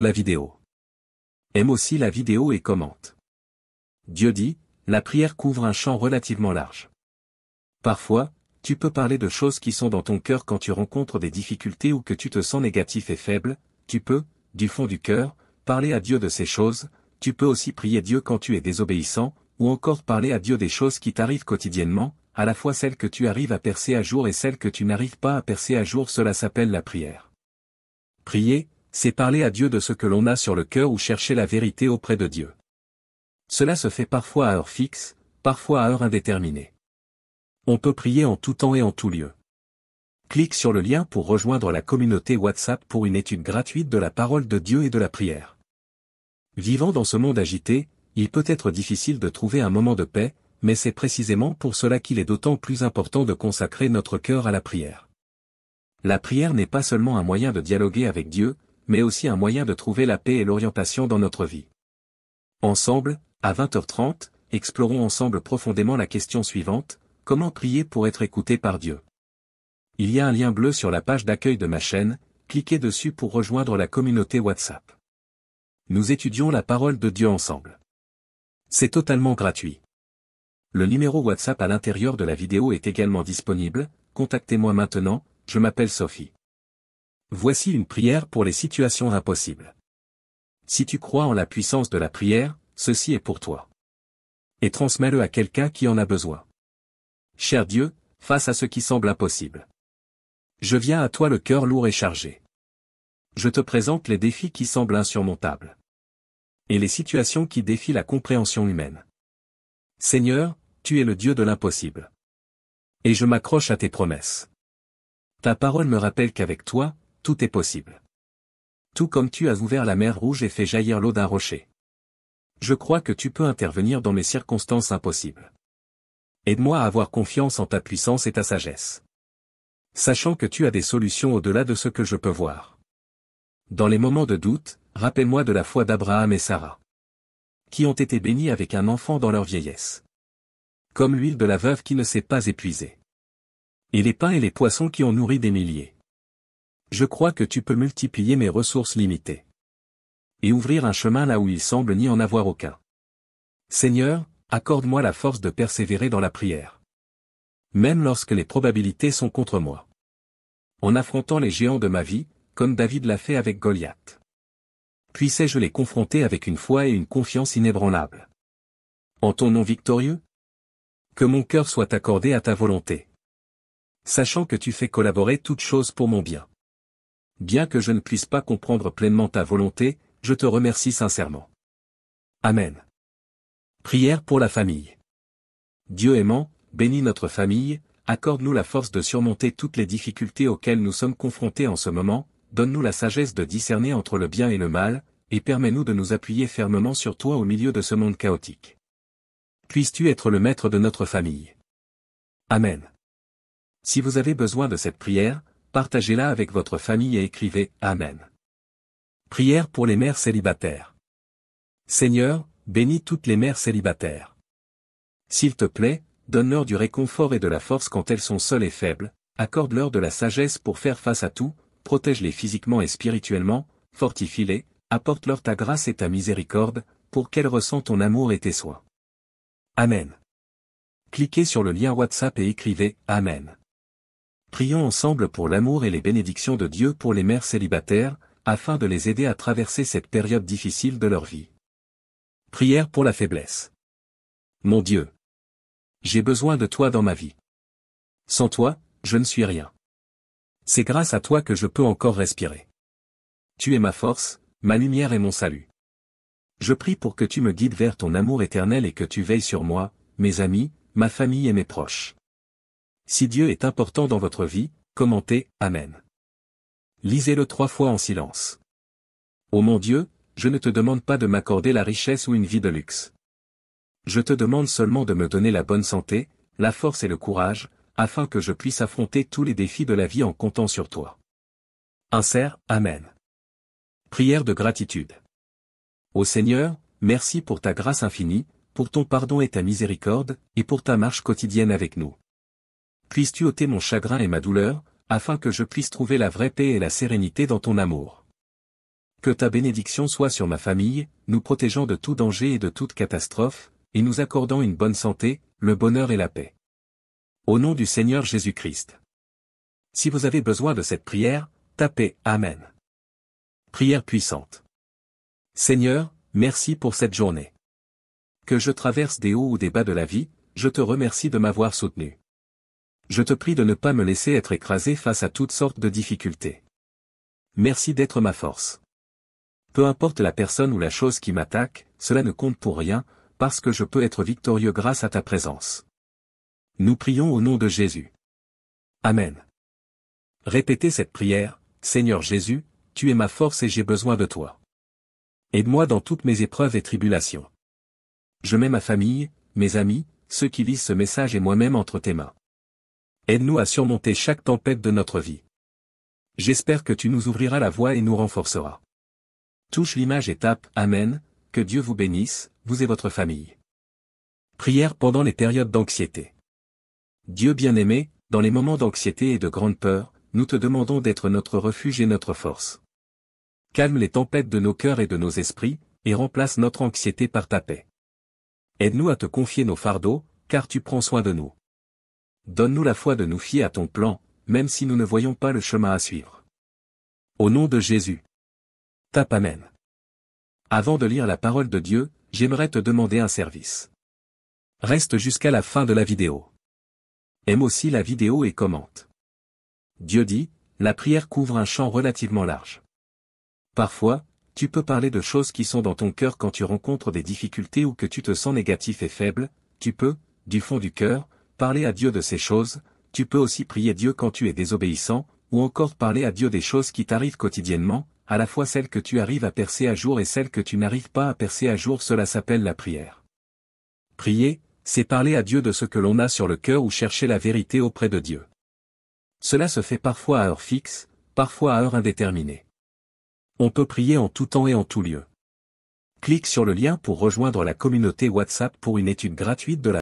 la vidéo. Aime aussi la vidéo et commente. Dieu dit, la prière couvre un champ relativement large. Parfois, tu peux parler de choses qui sont dans ton cœur quand tu rencontres des difficultés ou que tu te sens négatif et faible, tu peux, du fond du cœur, parler à Dieu de ces choses, tu peux aussi prier Dieu quand tu es désobéissant, ou encore parler à Dieu des choses qui t'arrivent quotidiennement, à la fois celles que tu arrives à percer à jour et celles que tu n'arrives pas à percer à jour, cela s'appelle la prière. Prier, c'est parler à Dieu de ce que l'on a sur le cœur ou chercher la vérité auprès de Dieu. Cela se fait parfois à heure fixe, parfois à heure indéterminée. On peut prier en tout temps et en tout lieu. Clique sur le lien pour rejoindre la communauté WhatsApp pour une étude gratuite de la parole de Dieu et de la prière. Vivant dans ce monde agité, il peut être difficile de trouver un moment de paix, mais c'est précisément pour cela qu'il est d'autant plus important de consacrer notre cœur à la prière. La prière n'est pas seulement un moyen de dialoguer avec Dieu, mais aussi un moyen de trouver la paix et l'orientation dans notre vie. Ensemble, à 20h30, explorons ensemble profondément la question suivante: comment prier pour être écouté par Dieu? Il y a un lien bleu sur la page d'accueil de ma chaîne, cliquez dessus pour rejoindre la communauté WhatsApp. Nous étudions la parole de Dieu ensemble. C'est totalement gratuit. Le numéro WhatsApp à l'intérieur de la vidéo est également disponible, contactez-moi maintenant, je m'appelle Sophie. Voici une prière pour les situations impossibles. Si tu crois en la puissance de la prière, ceci est pour toi. Et transmets-le à quelqu'un qui en a besoin. Cher Dieu, face à ce qui semble impossible. Je viens à toi le cœur lourd et chargé. Je te présente les défis qui semblent insurmontables. Et les situations qui défient la compréhension humaine. Seigneur, tu es le Dieu de l'impossible. Et je m'accroche à tes promesses. Ta parole me rappelle qu'avec toi, tout est possible. Tout comme tu as ouvert la mer Rouge et fait jaillir l'eau d'un rocher. Je crois que tu peux intervenir dans mes circonstances impossibles. Aide-moi à avoir confiance en ta puissance et ta sagesse. Sachant que tu as des solutions au-delà de ce que je peux voir. Dans les moments de doute, rappelle-moi de la foi d'Abraham et Sarah, qui ont été bénis avec un enfant dans leur vieillesse. Comme l'huile de la veuve qui ne s'est pas épuisée. Et les pains et les poissons qui ont nourri des milliers. Je crois que tu peux multiplier mes ressources limitées. Et ouvrir un chemin là où il semble n'y en avoir aucun. Seigneur, accorde-moi la force de persévérer dans la prière. Même lorsque les probabilités sont contre moi. En affrontant les géants de ma vie, comme David l'a fait avec Goliath. Puissais-je les confronter avec une foi et une confiance inébranlables. En ton nom victorieux? Que mon cœur soit accordé à ta volonté. Sachant que tu fais collaborer toutes choses pour mon bien. Bien que je ne puisse pas comprendre pleinement ta volonté, je te remercie sincèrement. Amen. Prière pour la famille. Dieu aimant, bénis notre famille, accorde-nous la force de surmonter toutes les difficultés auxquelles nous sommes confrontés en ce moment, donne-nous la sagesse de discerner entre le bien et le mal, et permets-nous de nous appuyer fermement sur toi au milieu de ce monde chaotique. Puisses-tu être le maître de notre famille. Amen. Si vous avez besoin de cette prière, partagez-la avec votre famille et écrivez « Amen ». Prière pour les mères célibataires. Seigneur, bénis toutes les mères célibataires. S'il te plaît, donne-leur du réconfort et de la force quand elles sont seules et faibles, accorde-leur de la sagesse pour faire face à tout, protège-les physiquement et spirituellement, fortifie-les, apporte-leur ta grâce et ta miséricorde, pour qu'elles ressentent ton amour et tes soins. Amen. Cliquez sur le lien WhatsApp et écrivez « Amen ». Prions ensemble pour l'amour et les bénédictions de Dieu pour les mères célibataires, afin de les aider à traverser cette période difficile de leur vie. Prière pour la faiblesse. Mon Dieu. J'ai besoin de toi dans ma vie. Sans toi, je ne suis rien. C'est grâce à toi que je peux encore respirer. Tu es ma force, ma lumière et mon salut. Je prie pour que tu me guides vers ton amour éternel et que tu veilles sur moi, mes amis, ma famille et mes proches. Si Dieu est important dans votre vie, commentez « Amen ». Lisez-le 3 fois en silence. Ô mon Dieu, je ne te demande pas de m'accorder la richesse ou une vie de luxe. Je te demande seulement de me donner la bonne santé, la force et le courage, afin que je puisse affronter tous les défis de la vie en comptant sur toi. Insert, Amen. Prière de gratitude. Ô Seigneur, merci pour ta grâce infinie, pour ton pardon et ta miséricorde, et pour ta marche quotidienne avec nous. Puisses-tu ôter mon chagrin et ma douleur, afin que je puisse trouver la vraie paix et la sérénité dans ton amour. Que ta bénédiction soit sur ma famille, nous protégeant de tout danger et de toute catastrophe, et nous accordant une bonne santé, le bonheur et la paix. Au nom du Seigneur Jésus-Christ. Si vous avez besoin de cette prière, tapez « Amen ». Prière puissante. Seigneur, merci pour cette journée. Que je traverse des hauts ou des bas de la vie, je te remercie de m'avoir soutenu. Je te prie de ne pas me laisser être écrasé face à toutes sortes de difficultés. Merci d'être ma force. Peu importe la personne ou la chose qui m'attaque, cela ne compte pour rien, parce que je peux être victorieux grâce à ta présence. Nous prions au nom de Jésus. Amen. Répétez cette prière, Seigneur Jésus, tu es ma force et j'ai besoin de toi. Aide-moi dans toutes mes épreuves et tribulations. Je mets ma famille, mes amis, ceux qui lisent ce message et moi-même entre tes mains. Aide-nous à surmonter chaque tempête de notre vie. J'espère que tu nous ouvriras la voie et nous renforceras. Touche l'image et tape « Amen », que Dieu vous bénisse, vous et votre famille. Prière pendant les périodes d'anxiété. Dieu bien-aimé, dans les moments d'anxiété et de grande peur, nous te demandons d'être notre refuge et notre force. Calme les tempêtes de nos cœurs et de nos esprits, et remplace notre anxiété par ta paix. Aide-nous à te confier nos fardeaux, car tu prends soin de nous. Donne-nous la foi de nous fier à ton plan, même si nous ne voyons pas le chemin à suivre. Au nom de Jésus. Tape Amen. Avant de lire la parole de Dieu, j'aimerais te demander un service. Reste jusqu'à la fin de la vidéo. Aime aussi la vidéo et commente. Dieu dit, la prière couvre un champ relativement large. Parfois, tu peux parler de choses qui sont dans ton cœur quand tu rencontres des difficultés ou que tu te sens négatif et faible, tu peux, du fond du cœur, parler à Dieu de ces choses, tu peux aussi prier Dieu quand tu es désobéissant, ou encore parler à Dieu des choses qui t'arrivent quotidiennement, à la fois celles que tu arrives à percer à jour et celles que tu n'arrives pas à percer à jour, cela s'appelle la prière. Prier, c'est parler à Dieu de ce que l'on a sur le cœur ou chercher la vérité auprès de Dieu. Cela se fait parfois à heure fixe, parfois à heure indéterminée. On peut prier en tout temps et en tout lieu. Clique sur le lien pour rejoindre la communauté WhatsApp pour une étude gratuite de la